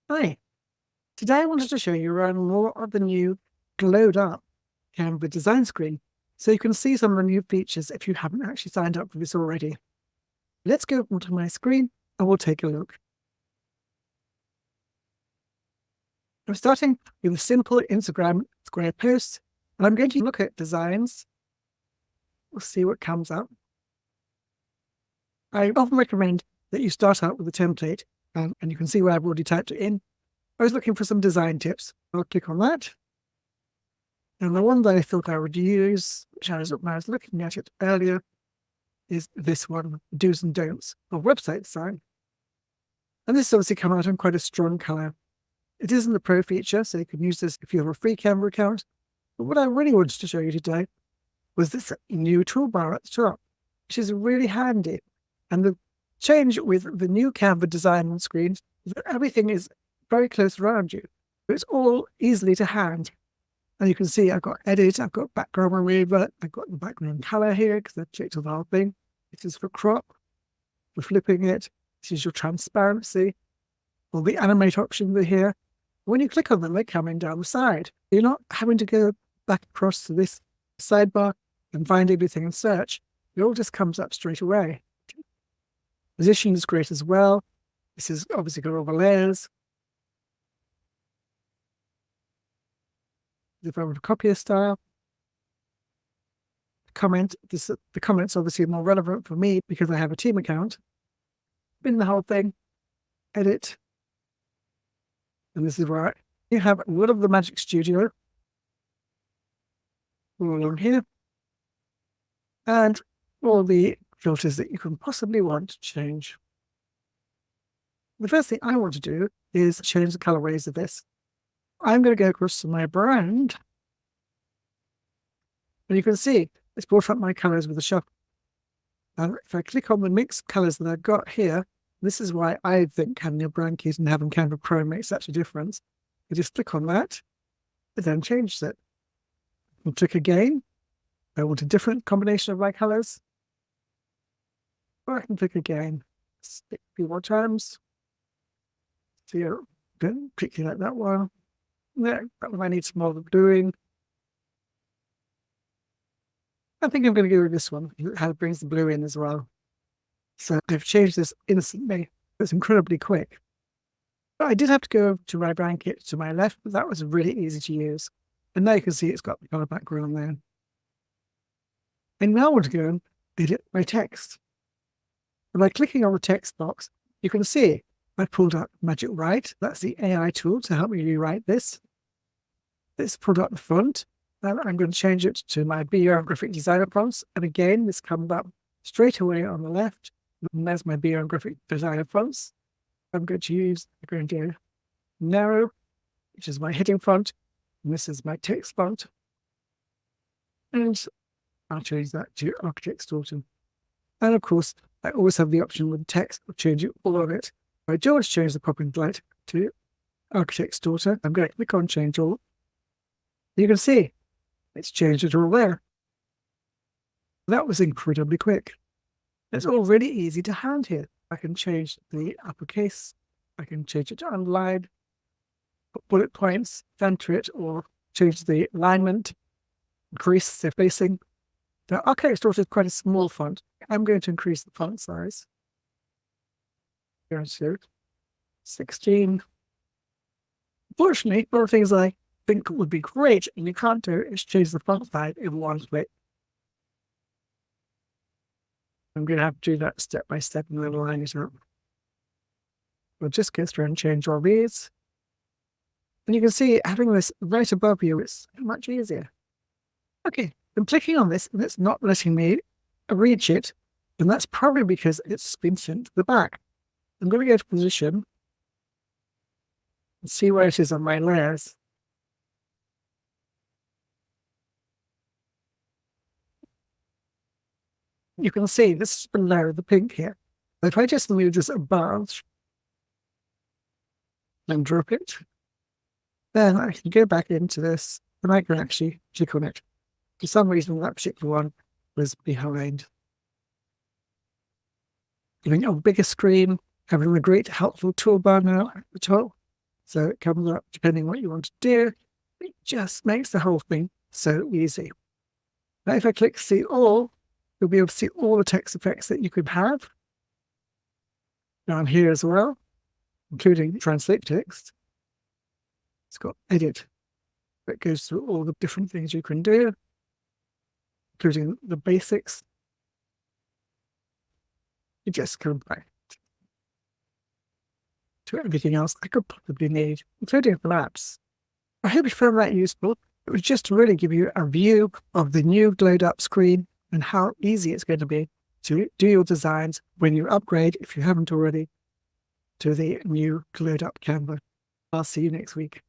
Hi, today I wanted to show you around more of the new glowed up Canva design screen so you can see some of the new features if you haven't actually signed up for this already. Let's go onto my screen and we'll take a look. I'm starting with a simple Instagram square post and I'm going to look at designs. We'll see what comes up. I often recommend that you start out with a template and you can see where I've already typed it in. I was looking for some design tips. I'll click on that. And the one that I thought I would use, which I was looking at it earlier, is this one, Do's and Don'ts of website design. And this has obviously come out in quite a strong color. It isn't a pro feature, so you can use this if you have a free Canva account. But what I really wanted to show you today was this new toolbar at the top, which is really handy. And the change with the new Canva design screens is that everything is very close around you. It's all easily to hand. And you can see I've got edit, I've got background remover, I've got the background color here because I've checked on the whole thing. This is for crop, for flipping it. This is your transparency. All the animate options are here. When you click on them, they're coming down the side. You're not having to go back across to this sidebar and find everything in search. It all just comes up straight away. Position is great as well. This is obviously got all the layers. If I were to copy a style, the comment's obviously more relevant for me because I have a team account. Bin the whole thing, edit, and this is where you have a lot of the Magic Studio all along here, and all the filters that you can possibly want to change. The first thing I want to do is change the colorways of this. I'm going to go across to my brand. And you can see it's brought up my colors with a shuffle. And if I click on the mix of colors that I've got here, this is why I think having your brand keys and having Canva Pro makes such a difference. You just click on that, it then changes it. I'll click again. I want a different combination of my colors. Or I can click again. Stick a few more times. So yeah, particularly like that one. That one I need some more bluing. I think I'm going to go with this one. It brings the blue in as well. So I've changed this instantly. It's incredibly quick. But I did have to go to my brand kit to my left, but that was really easy to use. And now you can see it's got the color background there. I now want to go and edit my text. And by clicking on the text box, you can see I pulled up Magic Write. That's the AI tool to help me rewrite this. It's pulled up the font. And I'm going to change it to my BR graphic designer fonts. And again, this comes up straight away on the left. And there's my BR graphic designer fonts. I'm going to narrow, which is my heading font. And this is my text font. And I'll change that to Architect's Daughter. And of course, I always have the option with text of changing all of it. I do want to change the pop-in light to Architect's Daughter. I'm going to click on Change All. You can see it's changed it all there. That was incredibly quick. It's all really easy to hand here. I can change the uppercase. I can change it to underline, put bullet points, center it, or change the alignment, increase the spacing. The Architect's Daughter is quite a small font. I'm going to increase the font size. Here to 16. Fortunately, one of the things I think would be great, and you can't do is change the font size in one click. I'm going to have to do that step by step and then line it up. We'll just go through and change all these. And you can see having this right above you is much easier. Okay, I'm clicking on this and it's not letting me reach it. And that's probably because it's been sent to the back. I'm going to go to position and see where it is on my layers. You can see this is below the pink here. But if I just move this above and drop it, then I can go back into this and I can actually click on it. For some reason, that particular one was behind. Giving a bigger screen, having a great helpful toolbar now at the top. So it comes up depending on what you want to do. It just makes the whole thing so easy. Now, if I click see all, you'll be able to see all the text effects that you could have down here as well, including translate text. It's got edit that goes through all the different things you can do, including the basics. You just come back to everything else I could possibly need, including the maps. I hope you found that useful. It was just to really give you a view of the new glowed up screen and how easy it's going to be to do your designs when you upgrade, if you haven't already, to the new glowed up Canva. I'll see you next week.